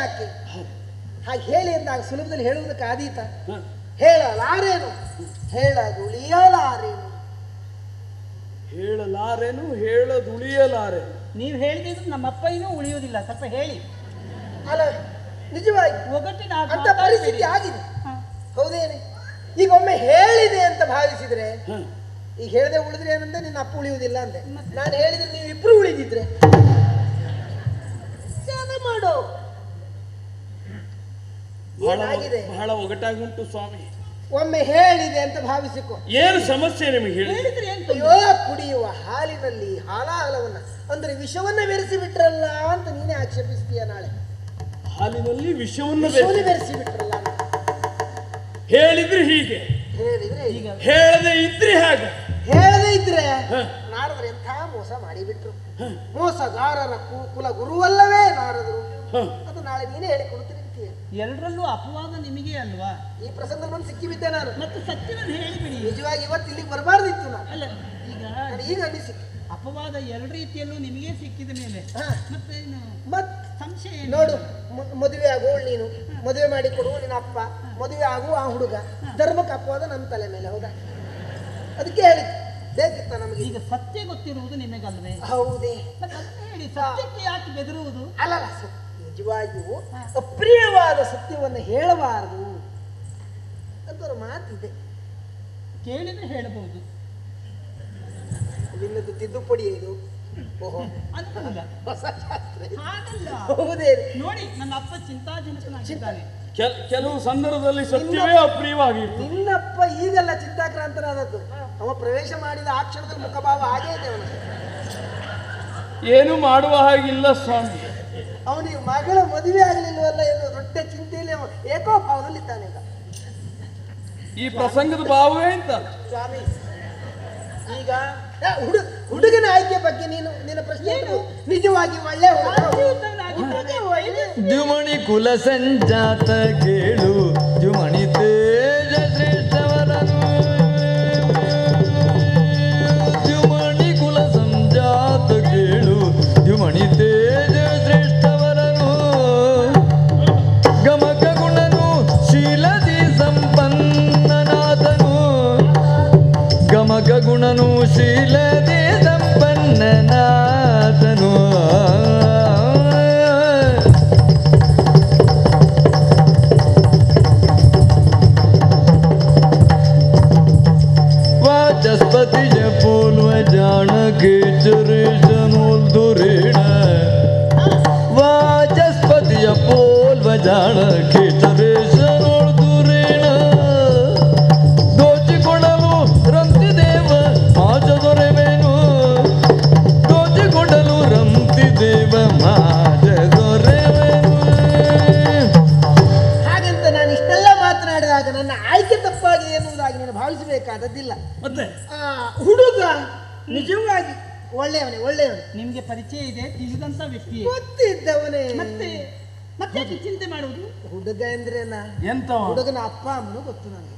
ಯಾಕೆ ಹಾಗೆ ಹೇಳಿ ಅಂದಾಗ ಸುಲಭದಲ್ಲಿ ಹೇಳುವುದಕ್ಕೆ ಆದೀತ? ಹೇಳಲಾರೇನು, ಹೇಳದುಳಿಯಲಾರೇನು. ಹೇಳಲಾರೇನು, ಹೇಳದುಳಿಯಲಾರೇನು. ನೀವು ಹೇಳಿದ್ರು ನಮ್ಮಪ್ಪಯ್ಯನೂ ಉಳಿಯುವುದಿಲ್ಲ. ಸ್ವಲ್ಪ ಹೇಳಿ. ಅಲ್ಲ ನಿಜವಾಗಿ ಒಗಟ್ಟಿನ ಅಂತ ಪರಿಸ್ಥಿತಿ ಆಗಿದೆ, ಹೌದೇನೆ? ಈಗ ಒಮ್ಮೆ ಹೇಳಿದೆ ಅಂತ ಭಾವಿಸಿದ್ರೆ, ಈಗ ಹೇಳದೆ ಉಳಿದ್ರೆ ಏನಂದ್ರೆ ನಿನ್ನ ಅಪ್ಪ ಉಳಿಯುವುದಿಲ್ಲ ಅಂದೆ. ನಾನು ಹೇಳಿದ್ರೆ ನೀವು ಇಬ್ರು ಉಳಿದಿದ್ರೆ ಮಾಡೋ ಏನಾಗಿದೆ? ಬಹಳ ಒಗಟಾಗಿ ಉಂಟು ಸ್ವಾಮಿ. ಒಮ್ಮೆ ಹೇಳಿದೆ ಅಂತ ಭಾವಿಸಿಕೊ. ಏನು ಸಮಸ್ಯೆ ನಿಮಗೆ ಹೇಳಿದ್ರೆ ಏನು? ಅಯ್ಯೋ, ಕುಡಿಯುವ ಹಾಲಿನಲ್ಲಿ ಹಾಲಾಹಲವನ್ನ ಅಂದ್ರೆ ವಿಷವನ್ನ ಬೆರೆಸಿ ಬಿಟ್ರಲ್ಲ ಅಂತ ನೀನೇ ಆಕ್ಷೇಪಿಸ್ತೀಯ. ನಾಳೆ ಹಾಲಿನಲ್ಲಿ ವಿಷವನ್ನು ಬೆರೆಸಿ ಬಿಟ್ರಲ್ಲ. ಹೇಳಿದ್ರೆ ಹೀಗೆ, ಹೇಳಿದ್ರೆ ಈಗ, ಹೇಳದೆ ಇದ್ರೆ ಹಾಗೆ. ಹೇಳದೇ ಇದ್ರೆ ನಾರದರು ಎಂಥ ಮೋಸ ಮಾಡಿಬಿಟ್ರು. ಮೋಸಗಾರರ ಕುಲ ಗುರುವಲ್ಲವೇ ನಾರದರು. ಅದು ನಾಳೆ ನೀನೇ ಹೇಳಿಕೊಡ್ತೀನಿ. ಎಲ್ಲರಲ್ಲೂ ಅಪವಾದ ನಿಮಗೆ ಅಲ್ವಾ? ಈ ಪ್ರಸಂಗದಲ್ಲಿ ಬಂದು ಸಿಕ್ಕಿಬಿದ್ದೆ ನಾನು. ಮತ್ತು ಸತ್ಯವನ್ನು ಹೇಳಿಬಿಡಿ. ನಿಜವಾಗಿ ಇವತ್ತು ಇಲ್ಲಿಗೆ ಬರಬಾರ್ದಿತ್ತು ನಾನು. ಅಲ್ಲ, ಈಗ ಅನಿಸಿ ಅಪವಾದ ಎಲ್ಲ ರೀತಿಯಲ್ಲೂ ನಿಮಗೆ ಸಿಕ್ಕಿದ ಮೇಲೆ ಮತ್ತೆ ಸಂಶಯ ನೋಡು. ಮದುವೆ ಆಗುವಳು ನೀನು, ಮದುವೆ ಮಾಡಿ ಕೊಡುವ ನಿನ್ನ ಅಪ್ಪ, ಮದುವೆ ಆಗುವ ಆ ಹುಡುಗ. ಧರ್ಮಕ್ಕೆ ಅಪವಾದ ನಮ್ಮ ತಲೆ ಮೇಲೆ, ಹೌದಾ? ಅದಕ್ಕೆ ಹೇಳಿದ್ದು ಬೇಕಿತ್ತ ನಮಗೆ. ಈಗ ಸತ್ಯ ಗೊತ್ತಿರುವುದು ನಿಮಗಲ್ವೇ? ಹೌದೇ? ಹೇಳಿ, ಸತ್ಯಕ್ಕೆ ಯಾಕೆ ಬೆದರುವುದು? ಅಲ್ಲಲ್ಲ, ನಿಜವಾಗಿಯೂ ಅಪ್ರಿಯವಾದ ಸತ್ಯವನ್ನು ಹೇಳಬಾರದು ಅಂತ ಒಂದು ಮಾತಿದೆ. ಕೇಳಿದ್ರೆ ಹೇಳಬಹುದು. ನಿನ್ನದು ತಿದ್ದುಪಡಿ ಇದು. ಓಹೋ, ಅನುಕೂಲ ಹೊಸ ಶಾಸ್ತ್ರ. ಹೌದೇ? ನೋಡಿ, ನನ್ನ ಅಪ್ಪ ಚಿಂತಾಜನಕನಾಗಿದ್ದಾನೆ. ಕೆಲವು ಸಂದರ್ಭದಲ್ಲಿ ಸತ್ಯವೇ ಅಪ್ರಿಯವಾಗಿ. ನಿನ್ನಪ್ಪ ಈಗಲ್ಲ ಚಿಂತಾಕ್ರಾಂತನಾದದ್ದು. ಅವ ಪ್ರವೇಶ ಮಾಡಿದ ಆ ಕ್ಷಣದಲ್ಲಿ ಮುಖಭಾವ ಹಾಗೇ ಇದೆ ಅವನ. ಏನು ಮಾಡುವ ಹಾಗಿಲ್ಲ ಸ್ವಾಮಿ. ಅವನಿಗೆ ಮಗಳ ಮದುವೆ ಆಗಲಿಲ್ವಲ್ಲ ಎನ್ನುವ ದೊಡ್ಡ ಚಿಂತೆಯಲ್ಲಿ ಅವ ಏಕೋಭಾವದಲ್ಲಿದ್ದಾನೆ. ಈ ಪ್ರಸಂಗದ ಭಾವವೇ ಅಂತ ಸ್ವಾಮಿ. ಈಗ ಹುಡುಗನ ಆಯ್ಕೆ ಬಗ್ಗೆ ನಿನ್ನ ಪ್ರಶ್ನೆ ನಿಜವಾಗಿ ಒಳ್ಳೆ ಜುಮಣಿ ಕುಲ ಸಂಜಾತ ಕೇಳು, ಜುಮಣಿ ತೇಜ ಶ್ರೇಷ್ಠವರನು. ಜುಮಣಿ ಕುಲ ಸಂಜಾತ ಕೇಳು, ಜುಮಣಿ ತೇಜ ಶ್ರೇಷ್ಠವರನು. ಗಮಕ ಗುಣನು ಶೀಲದಿ ಸಂಪನ್ನನಾದನು. ಗಮಕ ಗುಣನು ಶೀಲದಿ ಸಂಪನ್ನನಾದನು. वाचस्पतिज पोल्व जान के चरेशनोल दुरेण. वाचस्पतिज पोल्व जान के चरेशनोल दुरेण. ದೋಚಿಕೊಡಲು ರಂತಿದೇವ ಮಾಜ ದೊರೆವೇನು. ದೋಚಿಕೊಡಲು ರಂತಿದೇವ ಮಾಜ ದೊರೆವೇನು. ಹಾಗಂತ ನಾನು ಇಷ್ಟೆಲ್ಲ ಮಾತನಾಡಿದಾಗ ನನ್ನ ಆಯ್ಕೆ ತಪ್ಪಾಗಿದೆ ಎನ್ನುವುದಾಗಿ ನೀನು ಭಾವಿಸಬೇಕಾದದ್ದಿಲ್ಲ. ಮತ್ತೆ ಹುಡುಗ ನಿಜವಾಗಿ ಒಳ್ಳೆಯವನೇ. ನಿಮ್ಗೆ ಪರಿಚಯ ಇದೆ, ತಿಳಿದಂತ ವ್ಯಕ್ತಿ, ಗೊತ್ತಿದ್ದವನೇ. ಮತ್ತೆ ಮತ್ತೆ ಚಿಂತೆ ಮಾಡುವುದು. ಹುಡುಗ ಅಂದ್ರೆ ಎಂತ? ಹುಡುಗನ ಅಪ್ಪ ಅಮ್ಮನು ಗೊತ್ತು ನನಗೆ.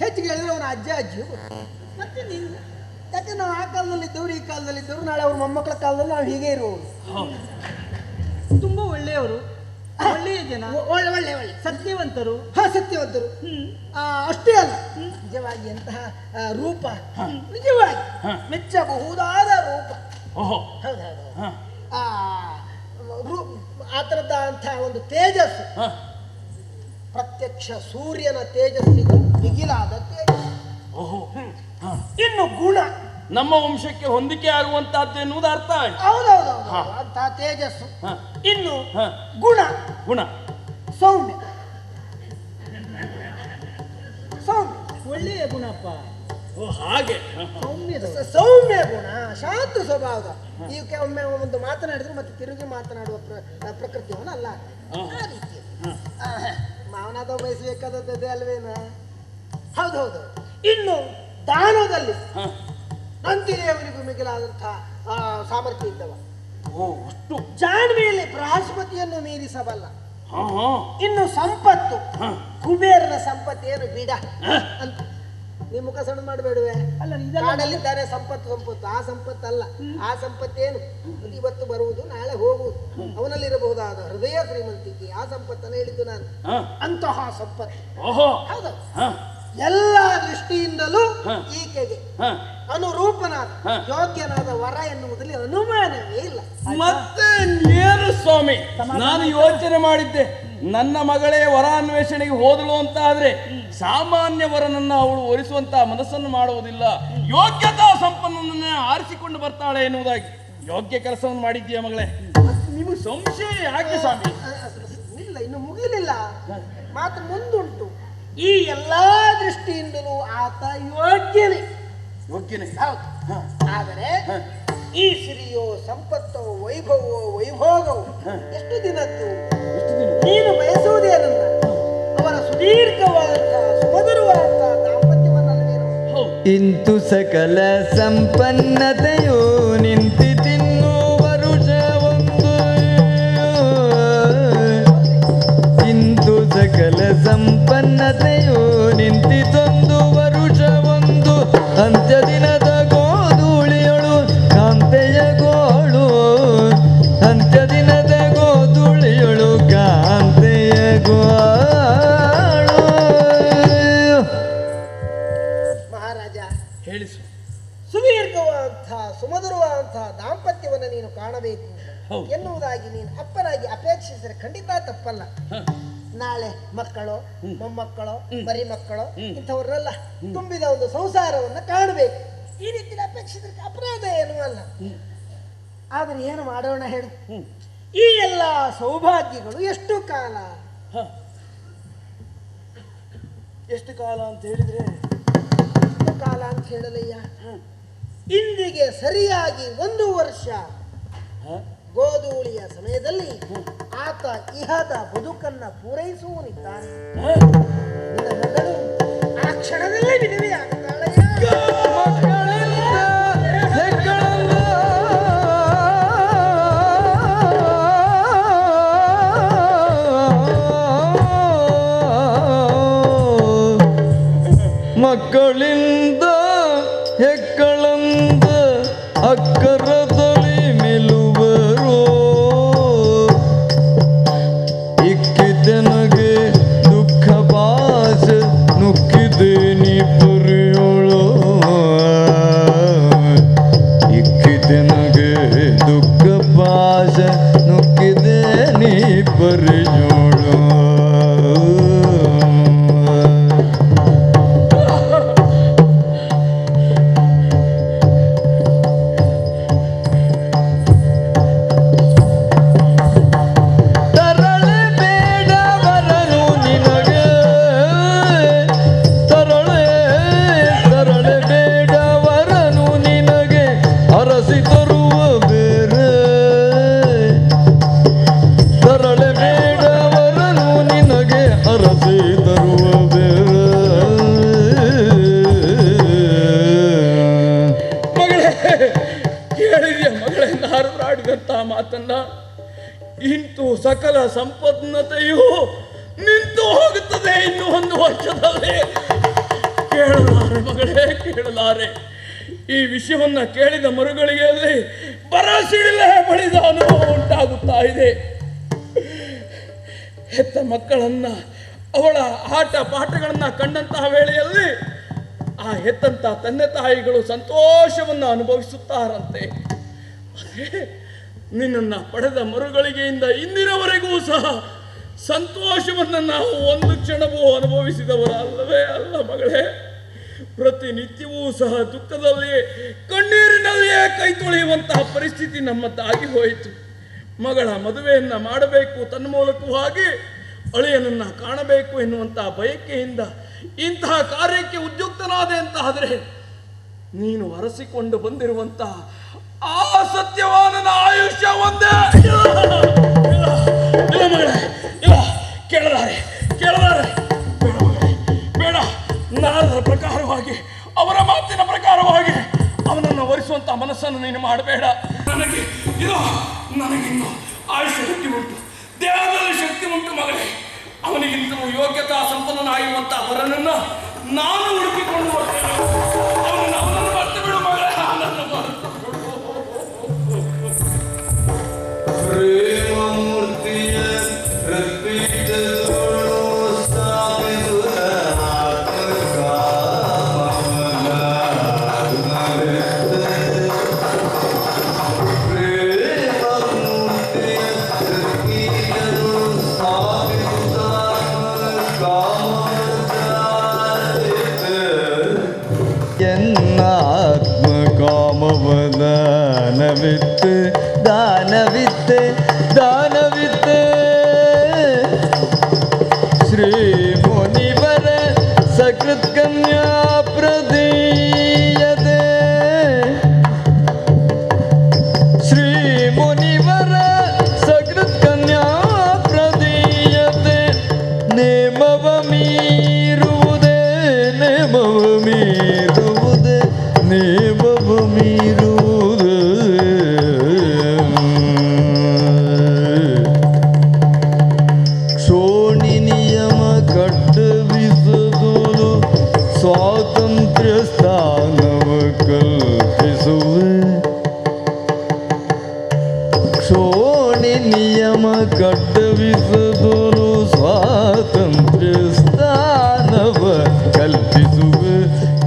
ಹೆಚ್ಚಿಗೆ ಹೇಳಿದ್ರೆ ಅವನ ಅಜ್ಜ ಅಜ್ಜಿಯು ಗೊತ್ತು. ಮತ್ತೆ ನೀವು ಯಾಕೆ ನಾವು ಆ ಕಾಲದಲ್ಲಿದ್ದವ್ರು, ಈ ಕಾಲದಲ್ಲಿದ್ದವ್ರು, ನಾಳೆ ಅವ್ರ ಮೊಮ್ಮಕ್ಕಳ ಕಾಲದಲ್ಲಿ ನಾವು ಹೀಗೆ ಇರುವವರು. ತುಂಬಾ ಒಳ್ಳೆಯವರು, ಒಳ್ಳೆಯ ಜನ, ಒಳ್ಳೆ ಸತ್ಯವಂತರು. ಸತ್ಯವಂತರು ಅಷ್ಟೇ ಅಲ್ಲ, ನಿಜವಾಗಿ ಎಂತಹ ರೂಪ, ನಿಜವಾಗಿ ಮೆಚ್ಚಬಹುದಾದ ರೂಪ. ಹೌದೌದು. ಆ ತರದ ಅಂತಹ ಒಂದು ತೇಜಸ್ಸು, ಪ್ರತ್ಯಕ್ಷ ಸೂರ್ಯನ ತೇಜಸ್ಸಿಗೂ ಮಿಗಿಲಾದ ತೇಜಸ್ಸು. ಇನ್ನು ಗುಣ ನಮ್ಮ ವಂಶಕ್ಕೆ ಹೊಂದಿಕೆ ಆಗುವಂತಹದ್ದು ಎನ್ನುವುದು ಅರ್ಥ ಆಯ್ತು. ಹೌದೌದು, ಅಂತಹ ತೇಜಸ್ಸು. ಇನ್ನು ಗುಣ ಸೌಮ್ಯ. ಒಳ್ಳೆಯ ಗುಣಪ್ಪ. ಹಾಗೆ ಸೌಮ್ಯ ಗುಣ, ಶಾಂತ ಸ್ವಭಾವದ. ಈಗ ಒಮ್ಮೆ ಒಂದು ಮಾತನಾಡಿದ್ರು ಮತ್ತೆ ತಿರುಗಿ ಮಾತನಾಡುವ ಪ್ರಕೃತಿಯವನು ಅಲ್ಲ. ಆ ರೀತಿ ಮಾವನಾದ ಬಯಸಬೇಕಾದದ್ದೇ ಅಲ್ವೇನ? ಹೌದೌದು. ಇನ್ನು ದಾನದಲ್ಲಿ ನಂತಿದೇವರಿಗೂ ಮಿಗಿಲಾದಂತಹ ಸಾಮರ್ಥ್ಯ ಇದ್ದವ. ಜಾಣ್ಮೆಯಲ್ಲಿ ಬೃಹಸ್ಪತಿಯನ್ನು ಮೀರಿಸಬಲ್ಲ. ಇನ್ನು ಸಂಪತ್ತು, ಕುಬೇರನ ಸಂಪತ್ತೇನು ಬಿಡ ಅಂತ. ನೀವು ಮುಖ ಸಣ್ಣ ಮಾಡಬೇಡುವೆ. ಅಲ್ಲ ಇದೆಲ್ಲ ಕಾಡಲ್ಲಿದ್ದಾರೆ ಸಂಪತ್ತು ಆ ಸಂಪತ್ತಲ್ಲ. ಆ ಸಂಪತ್ತೇನು ಇವತ್ತು ಬರುವುದು ನಾಳೆ ಹೋಗುವುದು. ಅವನಲ್ಲಿರಬಹುದಾದ ಹೃದಯ ಶ್ರೀಮಂತಿಕೆ, ಆ ಸಂಪತ್ತನ್ನು ಹೇಳಿದ್ದು ನಾನು. ಅಂತಹ ಸಂಪತ್ತು ಹೌದು. ಎಲ್ಲ ದೃಷ್ಟಿಯಿಂದಲೂ ಈಕೆಗೆ ಅನುರೂಪನಾದ ಯೋಗ್ಯನಾದ ವರ ಎನ್ನುವುದರಲ್ಲಿ ಅನುಮಾನವೇ ಇಲ್ಲ. ಮತ್ತೆ ಏನು ಸ್ವಾಮಿ, ನಾನು ಯೋಚನೆ ಮಾಡಿದ್ದೆ, ನನ್ನ ಮಗಳೇ ವರ ಅನ್ವೇಷಣೆಗೆ ಹೋದಳು ಅಂತ ಆದ್ರೆ ಸಾಮಾನ್ಯ ವರನನ್ನ ಅವಳು ಒಲಿಸುವಂತಹ ಮನಸ್ಸನ್ನು ಮಾಡುವುದಿಲ್ಲ, ಯೋಗ್ಯತಾ ಸಂಪನ್ನನ್ನೇ ಆರಿಸಿಕೊಂಡು ಬರ್ತಾಳೆ ಎನ್ನುವುದಾಗಿ. ಯೋಗ್ಯ ಕೆಲಸವನ್ನು ಮಾಡಿದ್ದೀಯ ಮಗಳೇ. ನಿಮಗೆ ಸಂಶಯ ಯಾಕೆ ಸ್ವಾಮಿ? ಇಲ್ಲ, ಇನ್ನು ಮುಗಿಲಿಲ್ಲ, ಮಾತು ಮುಂದುಂಟು. ಈ ಎಲ್ಲಾ ದೃಷ್ಟಿಯಿಂದಲೂ ಆತ ಯೋಗ್ಯನೇ. ಹೌದು. ಆದರೆ ಈ ಸಿರಿಯೋ ಸಂಪತ್ತೋ ವೈಭವೋ ವೈಭೋಗವು ಎಷ್ಟು ದಿನದ್ದು? ನೀನು ಬಯಸುವುದೇನನ್ನ ಅವರ ಸುದೀರ್ಘವಾದಂತಹ ಸುಮಧುರವಾದಂತಹ ದಾಂಪತ್ಯವನ್ನಲ್ವೇನು? ಇಂತು ಸಕಲ ಸಂಪನ್ನತೆಯೋ ನಿಂತಿ ತಿನ್ನು ವರುಷವೊಂದು, ಇಂತು ಸಕಲ ಸಂಪನ್ನತೆಯೋ ನಿಂತಿತೊಂದು ವರುಷವೊಂದು, ಅಂತ್ಯ ದಿನದ ಗೋಧೂಳಿಯಳು ಕಾಂತೆಯ ಗೋಳು, ಅಂತ್ಯ ದಿನದ ಗೋಧೂಳಿಯಳು ಕಾಂತೆಯ ಗೋಳು. ಮಹಾರಾಜ ಹೇಳಿಸು. ಸುದೀರ್ಘವಾದಂತಹ ಸುಮಧುರವಾದಂತಹ ದಾಂಪತ್ಯವನ್ನು ನೀನು ಕಾಣಬೇಕು ಎನ್ನುವುದಾಗಿ ನೀನು ಅಪ್ಪನಾಗಿ ಅಪೇಕ್ಷಿಸಿದರೆ ಖಂಡಿತ ತಪ್ಪಲ್ಲ. ನಾಳೆ ಮಕ್ಕಳು, ಮೊಮ್ಮಕ್ಕಳು, ಬರಿ ಮಕ್ಕಳು ಇಂಥವ್ರನ್ನೆಲ್ಲ ತುಂಬಿದ ಒಂದು ಸಂಸಾರವನ್ನು ಕಾಣಬೇಕು. ಈ ರೀತಿ ಅಪೇಕ್ಷಿಸಿದ್ರೆ ಅಪರಾಧ ಏನೂ ಅಲ್ಲ. ಆದರೆ ಏನು ಮಾಡೋಣ ಹೇಳು? ಈ ಎಲ್ಲ ಸೌಭಾಗ್ಯಗಳು ಎಷ್ಟು ಕಾಲ? ಎಷ್ಟು ಕಾಲ ಅಂತ ಹೇಳಿದ್ರೆ? ಎಷ್ಟು ಕಾಲ ಅಂತ ಹೇಳಲಯ್ಯ, ಇಂದಿಗೆ ಸರಿಯಾಗಿ 1 ವರ್ಷ ಗೋಧೂಳಿಯ ಸಮಯದಲ್ಲಿ ಆತ ಇಹದ ಬದುಕನ್ನ ಪೂರೈಸುವನಿದ್ದಾನೆ. ನಿನ್ನ ಮಗಳು ಆ ಕ್ಷಣದಲ್ಲೇ ವಿಧವೆಯಾಗುತ್ತಾಳಯ್ಯ. ಮಕ್ಕಳಿಂದ ಹೆಕ್ಕಳಂದ ಅಕ್ಕರದಲ್ಲಿ ನಿಲ್ಲುವರು, ಇಕ್ಕಿದೆನಗೆ ದುಃಖ ಪಾಸ ನುಕ್ಕಿದೆ ನೀ ಪುರಿಯೋಳು, ಇಕ್ಕಿದೆನಗೆ ದುಃಖ ಪಾಸ ನುಕ್ಕಿದೆ ನೀ ಪುರಿಯೋಳು. ಮಾತನ್ನ, ಇಂತು ಸಕಲ ಸಂಪನ್ನತೆಯು ನಿಂತು ಹೋಗುತ್ತದೆ ಇನ್ನು 1 ವರ್ಷದಲ್ಲಿ. ಕೇಳಲಾರೆ ಮಗಳೇ, ಕೇಳಲಾರೆ. ಈ ವಿಷಯವನ್ನ ಕೇಳಿದ ಮರುಗಳಿಗೆಯಲ್ಲಿ ಬರಸಿಡಿಲೆ ಬಳಿದ ಅನುಭವ ಉಂಟಾಗುತ್ತಾ ಇದೆ. ಹೆತ್ತ ಮಕ್ಕಳನ್ನ, ಅವಳ ಆಟ ಪಾಠಗಳನ್ನ ಕಂಡಂತಹ ವೇಳೆಯಲ್ಲಿ ಆ ಹೆತ್ತಂತ ತಂದೆ ತಾಯಿಗಳು ಸಂತೋಷವನ್ನು ಅನುಭವಿಸುತ್ತಾರಂತೆ. ನಿನ್ನನ್ನು ಪಡೆದ ಮರುಗಳಿಗೆಯಿಂದ ಇಂದಿನವರೆಗೂ ಸಹ ಸಂತೋಷವನ್ನು ನಾವು 1 ಕ್ಷಣವೂ ಅನುಭವಿಸಿದವರಲ್ಲವೇ ಅಲ್ಲ ಮಗಳೇ. ಪ್ರತಿನಿತ್ಯವೂ ಸಹ ದುಃಖದಲ್ಲಿಯೇ ಕಣ್ಣೀರಿನಲ್ಲಿಯೇ ಕೈ ತೊಳೆಯುವಂತಹ ಪರಿಸ್ಥಿತಿ ನಮ್ಮದ್ದಾಗಿ ಹೋಯಿತು. ಮಗಳ ಮದುವೆಯನ್ನ ಮಾಡಬೇಕು, ತನ್ನ ಮೂಲಕವಾಗಿ ಅಳಿಯನನ್ನ ಕಾಣಬೇಕು ಎನ್ನುವಂತಹ ಬಯಕೆಯಿಂದ ಇಂತಹ ಕಾರ್ಯಕ್ಕೆ ಉದ್ಯುಕ್ತನಾದೆ ಅಂತ ಆದರೆ, ನೀನು ಅರಸಿಕೊಂಡು ಬಂದಿರುವಂತಹ ಆ ಸತ್ಯವಾನನ ಆಯುಷ್ಯ ಒಂದೇ. ಇಲ್ಲ ಮಗಳೇ, ಇಲ್ಲ, ಕೇಳಲಾರೆ, ಕೇಳಲಾರೆ. ಬೇಡ ಮಗಳೇ, ಬೇಡ. ನಾರದರ ಪ್ರಕಾರವಾಗಿ, ಅವರ ಮಾತಿನ ಪ್ರಕಾರವಾಗಿ ಅವನನ್ನು ವರಿಸುವಂತಹ ಮನಸ್ಸನ್ನು ನೀನು ಮಾಡಬೇಡ. ನನಗಿನ್ನು ಆಯುಷ್ಯ ಶಕ್ತಿ ಉಂಟು, ದೇಹದಲ್ಲಿ ಶಕ್ತಿ ಉಂಟು ಮಗಳೇ. ಅವನಿಗಿಂತಲೂ ಯೋಗ್ಯತಾ ಸಂಪನ್ನನಾಗಿರುವಂತಹ ವರನನ್ನ ನಾನು ಹುಡುಕಿಕೊಂಡು ಹೋಗ್ತೇನೆ. ಅವನನ್ನು ಮರ್ತು ಬಿಡು ಮಗಳೇ, ಅವನನ್ನು ಮರ್ತು ಪ್ರೇಮಮೂರ್ತಿಯ ಹೃತ್ಪೀಠದೊಳು ಸ್ಥಾಪಿಸುವ ದಾನವಿತ್ತು ದಾನವಿತ್ತೆ ದಾನವಿತ್ತೆ ಶ್ರೀ ಮುನಿವರ ಸಕೃತ್ ಕನ್ಯಾ ಪ್ರದೀಯತೆ ಶ್ರೀ ಮುನಿವರ ಸಕೃತ್ ಕನ್ಯಾ ಪ್ರದೀಯತೆ ನೇಮವ ಮೀರುವುದೇ ನೇಮವ ಮೀರುವುದೇ ನೇಮವ ಮೀರುವುದೇ ಕ್ಷೋಣಿ ನಿಯಮ ಕಟ್ಟವಿಸದೋಲು ಸ್ವಾತಂತ್ರ್ಯ ಸ್ಥಾನವ ಕಲ್ಪಿಸುವೆ ಕ್ಷೋಣಿ ನಿಯಮ ಕಟ್ಟವಿಸದೋಲು ಸ್ವಾತಂತ್ರ್ಯ ಸ್ಥಾನವ ಕಲ್ಪಿಸುವೆ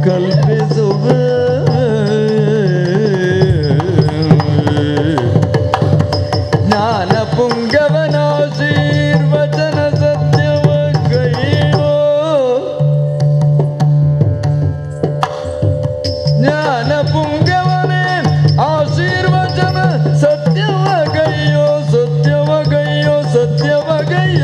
ಕಲ್ಪಿಸುವೆ ಜ್ಞಾನ ಪುಂಗವನಾಶೀರ್ವಚನ ಸತ್ಯವ ಕೈಯೋ ಜ್ಞಾನ ಪುಂಗವನೇ ಆಶೀರ್ವಚನ ಸತ್ಯವ ಗೈಯೋ ಸತ್ಯವ ಗೈಯೋ ಸತ್ಯವ ಗೈಯೋ